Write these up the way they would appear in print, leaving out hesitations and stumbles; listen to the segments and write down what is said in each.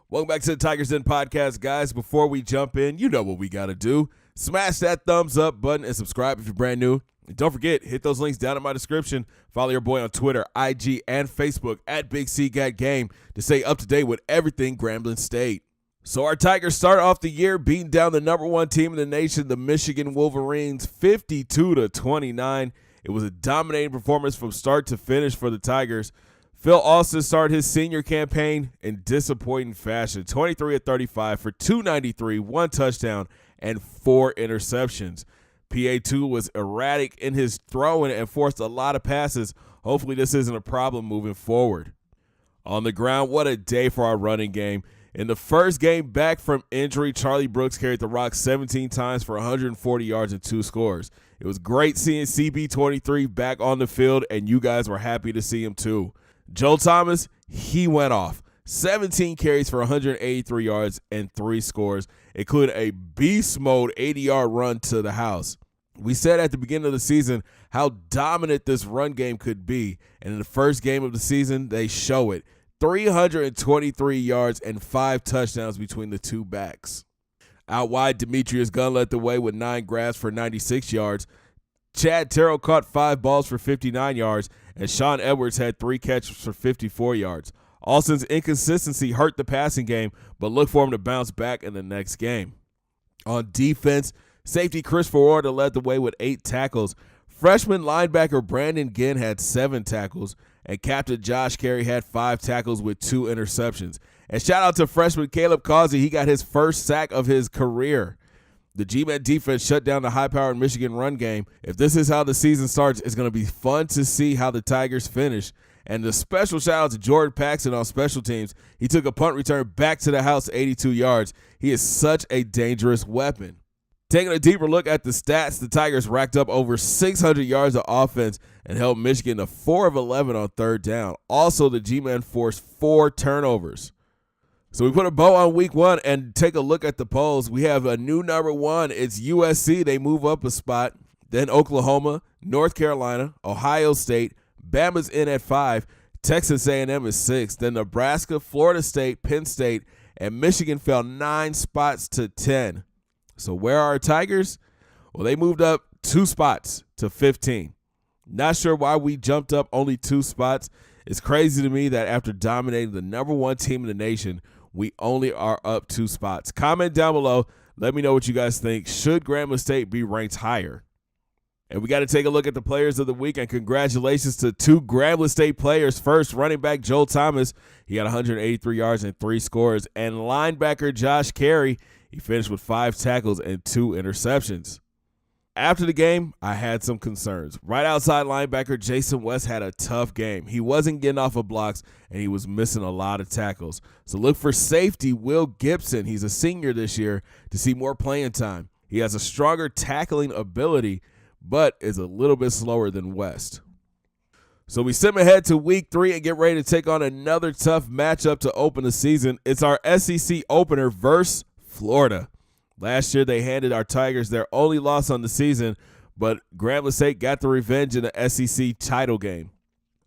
Welcome back to the Tigers Den podcast, guys. Before we jump in, you know what we got to do. Smash that thumbs up button and subscribe if you're brand new. And don't forget, hit those links down in my description. Follow your boy on Twitter, IG, and Facebook at Big C Gat Game to stay up to date with everything Grambling State. So our Tigers start off the year beating down the number one team in the nation, the Michigan Wolverines, 52-29. It was a dominating performance from start to finish for the Tigers. Phil Alston started his senior campaign in disappointing fashion, 23-35 for 293, 1 touchdown, and 4 interceptions. PA2 was erratic in his throwing and forced a lot of passes. Hopefully this isn't a problem moving forward. On the ground, what a day for our running game. In the first game back from injury, Charlie Brooks carried the rock 17 times for 140 yards and 2 scores. It was great seeing CB23 back on the field, and you guys were happy to see him too. Joe Thomas, he went off. 17 carries for 183 yards and 3 scores, including a beast mode 80-yard run to the house. We said at the beginning of the season how dominant this run game could be, and in the first game of the season, they show it. 323 yards and 5 touchdowns between the two backs. Out wide, Demetrius Gunn led the way with 9 grabs for 96 yards. Chad Terrell caught 5 balls for 59 yards, and Sean Edwards had 3 catches for 54 yards. Alston's inconsistency hurt the passing game, but look for him to bounce back in the next game. On defense, safety Chris Ferrara led the way with 8 tackles. Freshman linebacker Brandon Ginn had 7 tackles, and captain Josh Carey had 5 tackles with 2 interceptions. And shout out to freshman Caleb Causey, he got his first sack of his career. The G-Men defense shut down the high-powered Michigan run game. If this is how the season starts, it's going to be fun to see how the Tigers finish. And the special shout-out to Jordan Paxson on special teams. He took a punt return back to the house 82 yards. He is such a dangerous weapon. Taking a deeper look at the stats, the Tigers racked up over 600 yards of offense and held Michigan to 4 of 11 on third down. Also, the G-Men forced 4 turnovers. So we put a bow on week 1 and take a look at the polls. We have a new number 1. It's USC. They move up a spot. Then Oklahoma, North Carolina, Ohio State. Bama's in at 5. Texas A&M is 6. Then Nebraska, Florida State, Penn State, and Michigan fell 9 spots to 10. So where are our Tigers? Well, they moved up 2 spots to 15. Not sure why we jumped up only 2 spots. It's crazy to me that after dominating the number 1 team in the nation, we only are up 2 spots. Comment down below. Let me know what you guys think. Should Grambling State be ranked higher? And we got to take a look at the players of the week, and congratulations to 2 Grambling State players. First, running back Joe Thomas. He had 183 yards and 3 scores. And linebacker Josh Carey, he finished with 5 tackles and 2 interceptions. After the game, I had some concerns. Right outside linebacker Jason West had a tough game. He wasn't getting off of blocks, and he was missing a lot of tackles. So look for safety Will Gibson. He's a senior this year to see more playing time. He has a stronger tackling ability, but is a little bit slower than West. So we step ahead to week 3 and get ready to take on another tough matchup to open the season. It's our SEC opener versus Florida. Last year, they handed our Tigers their only loss on the season, but Grambling State got the revenge in the SEC title game.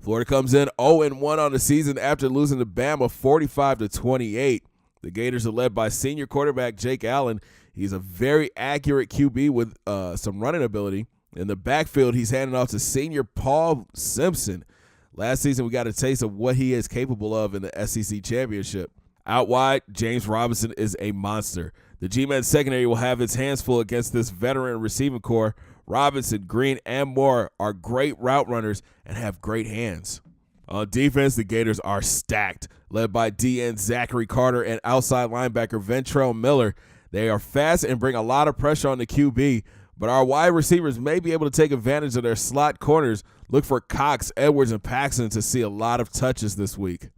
Florida comes in 0-1 on the season after losing to Bama 45-28. The Gators are led by senior quarterback Jake Allen. He's a very accurate QB with some running ability. In the backfield, he's handing off to senior Paul Simpson. Last season, we got a taste of what he is capable of in the SEC championship. Out wide, James Robinson is a monster. The G-Men secondary will have its hands full against this veteran receiving corps. Robinson, Green, and Moore are great route runners and have great hands. On defense, the Gators are stacked, led by DN Zachary Carter and outside linebacker Ventrell Miller. They are fast and bring a lot of pressure on the QB, but our wide receivers may be able to take advantage of their slot corners. Look for Cox, Edwards, and Paxson to see a lot of touches this week.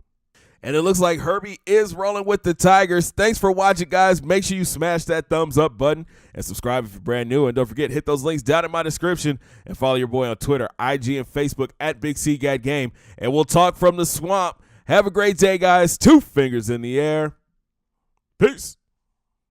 And it looks like Herbie is rolling with the Tigers. Thanks for watching, guys. Make sure you smash that thumbs up button and subscribe if you're brand new. And don't forget, hit those links down in my description and follow your boy on Twitter, IG, and Facebook at Big C Gat Game. And we'll talk from the swamp. Have a great day, guys. 2 fingers in the air. Peace.